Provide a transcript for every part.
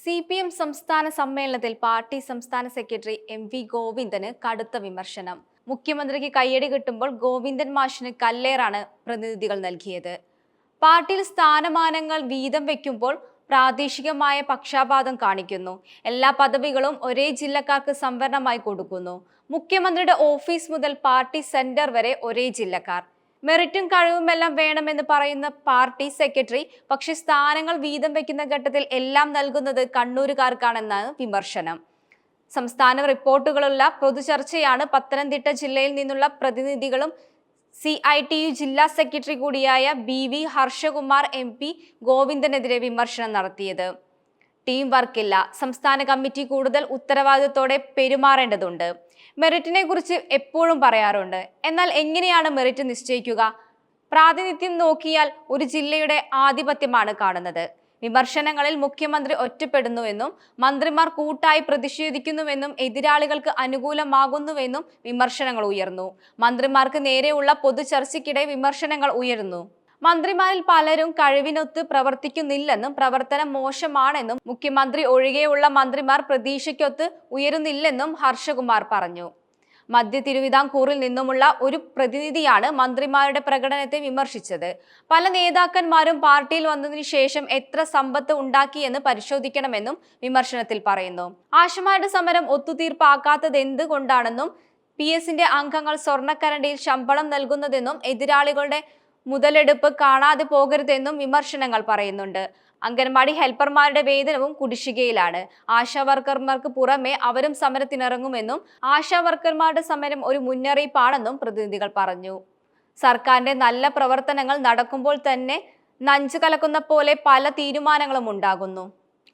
CPM സംസ്ഥാന സമ്മേളനത്തിൽ party സംസ്ഥാന സെക്രട്ടറി MV ഗോവിന്ദന് കടുത്ത വിമർശനം. മുഖ്യമന്ത്രിക്ക് കയ്യടി കിട്ടുമ്പോൾ ഗോവിന്ദൻ മാഷിന് കല്ലേറാണ് പ്രതിനിധികൾ നൽകിയത്. പാർട്ടിയിൽ സ്ഥാനമാനങ്ങൾ വീതം വെക്കുമ്പോൾ പ്രാദേശികമായ പക്ഷാപാതം കാണിക്കുന്നു. എല്ലാ പദവികളും ഒരേ ജില്ലക്കാർക്ക് സംവരണമായി കൊടുക്കുന്നു. മുഖ്യമന്ത്രിയുടെ ഓഫീസ് മുതൽ പാർട്ടി സെന്റർ വരെ ഒരേ ജില്ലക്കാർ. മെറിറ്റും കഴിവുമെല്ലാം വേണമെന്ന് പറയുന്ന പാർട്ടി സെക്രട്ടറി പക്ഷേ സ്ഥാനങ്ങൾ വീതം വെക്കുന്ന ഘട്ടത്തിൽ എല്ലാം നൽകുന്നത് കണ്ണൂരുകാർക്കാണെന്നാണ് വിമർശനം. സംസ്ഥാന റിപ്പോർട്ടുകളുള്ള പൊതുചർച്ചയാണ് പത്തനംതിട്ട ജില്ലയിൽ നിന്നുള്ള പ്രതിനിധികളും CITU ജില്ലാ സെക്രട്ടറി കൂടിയായ BV ഹർഷകുമാർ MP ഗോവിന്ദനെതിരെ വിമർശനം നടത്തിയത്. ടീം വർക്കില്ല, സംസ്ഥാന കമ്മിറ്റി കൂടുതൽ ഉത്തരവാദിത്തത്തോടെ പെരുമാറേണ്ടതുണ്ട്. മെറിറ്റിനെ കുറിച്ച് എപ്പോഴും പറയാറുണ്ട്. എന്നാൽ എങ്ങനെയാണ് മെറിറ്റ് നിശ്ചയിക്കുക? പ്രാതിനിധ്യം നോക്കിയാൽ ഒരു ജില്ലയുടെ ആധിപത്യമാണ് കാണുന്നത്. വിമർശനങ്ങളിൽ മുഖ്യമന്ത്രി ഒറ്റപ്പെടുന്നുവെന്നും മന്ത്രിമാർ കൂട്ടായി പ്രതിഷേധിക്കുന്നുവെന്നും എതിരാളികൾക്ക് അനുകൂലമാകുന്നുവെന്നും വിമർശനങ്ങൾ ഉയർന്നു. മന്ത്രിമാർക്ക് നേരെയുള്ള പൊതുചർച്ചയ്ക്കിടെ വിമർശനങ്ങൾ ഉയർന്നു. മന്ത്രിമാരിൽ പലരും കഴിവിനൊത്ത് പ്രവർത്തിക്കുന്നില്ലെന്നും പ്രവർത്തനം മോശമാണെന്നും മുഖ്യമന്ത്രി ഒഴികെയുള്ള മന്ത്രിമാർ പ്രതീക്ഷയ്ക്കൊത്ത് ഉയരുന്നില്ലെന്നും ഹർഷകുമാർ പറഞ്ഞു. മധ്യ തിരുവിതാംകൂറിൽ നിന്നുമുള്ള ഒരു പ്രതിനിധിയാണ് മന്ത്രിമാരുടെ പ്രകടനത്തെ വിമർശിച്ചത്. പല നേതാക്കന്മാരും പാർട്ടിയിൽ വന്നതിന് ശേഷം എത്ര സമ്പത്ത് ഉണ്ടാക്കിയെന്ന് പരിശോധിക്കണമെന്നും വിമർശനത്തിൽ പറയുന്നു. ആശമാരുടെ സമരം ഒത്തുതീർപ്പാക്കാത്തത് എന്തുകൊണ്ടാണെന്നും PS-ന്റെ അംഗങ്ങൾ സ്വർണ്ണക്കരണ്ടിയിൽ ശമ്പളം നൽകുന്നതെന്നും എതിരാളികളുടെ മുതലെടുപ്പ് കാണാതെ പോകരുതെന്നും വിമർശനങ്ങൾ പറയുന്നുണ്ട്. അംഗൻവാടി ഹെൽപ്പർമാരുടെ വേതനവും കുടിശ്ശികയിലാണ്. ആശാവർക്കർമാർക്ക് പുറമെ അവരും സമരത്തിനിറങ്ങുമെന്നും ആശാവർക്കർമാരുടെ സമരം ഒരു മുന്നറിയിപ്പാണെന്നും പ്രതിനിധികൾ പറഞ്ഞു. സർക്കാരിന്റെ നല്ല പ്രവർത്തനങ്ങൾ നടക്കുമ്പോൾ തന്നെ നഞ്ചു കലക്കുന്ന പോലെ പല തീരുമാനങ്ങളും ഉണ്ടാകുന്നു.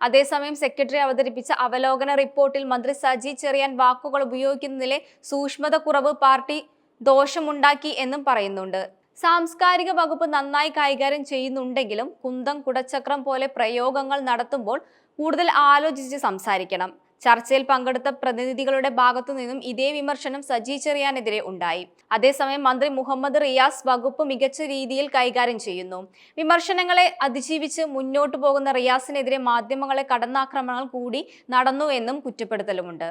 അതേസമയം സെക്രട്ടറി അവതരിപ്പിച്ച അവലോകന റിപ്പോർട്ടിൽ മന്ത്രി സജി ചെറിയാൻ വാക്കുകൾ ഉപയോഗിക്കുന്നതിലെ സൂക്ഷ്മത കുറവ് പാർട്ടി ദോഷമുണ്ടാക്കി എന്നും പറയുന്നുണ്ട്. സാംസ്കാരിക വകുപ്പ് നന്നായി കൈകാര്യം ചെയ്യുന്നുണ്ടെങ്കിലും കുന്തം കുടച്ചക്രം പോലെ പ്രയോഗങ്ങൾ നടത്തുമ്പോൾ കൂടുതൽ ആലോചിച്ച് സംസാരിക്കണം. ചർച്ചയിൽ പങ്കെടുത്ത പ്രതിനിധികളുടെ ഭാഗത്തു നിന്നും ഇതേ വിമർശനം സജി ചെറിയാനെതിരെ ഉണ്ടായി. അതേസമയം മന്ത്രി മുഹമ്മദ് റിയാസ് വകുപ്പ് മികച്ച രീതിയിൽ കൈകാര്യം ചെയ്യുന്നു. വിമർശനങ്ങളെ അതിജീവിച്ച് മുന്നോട്ടു പോകുന്ന റിയാസിനെതിരെ മാധ്യമങ്ങളെ കടന്നാക്രമണങ്ങൾ കൂടി നടന്നു എന്നും കുറ്റപ്പെടുത്തലുമുണ്ട്.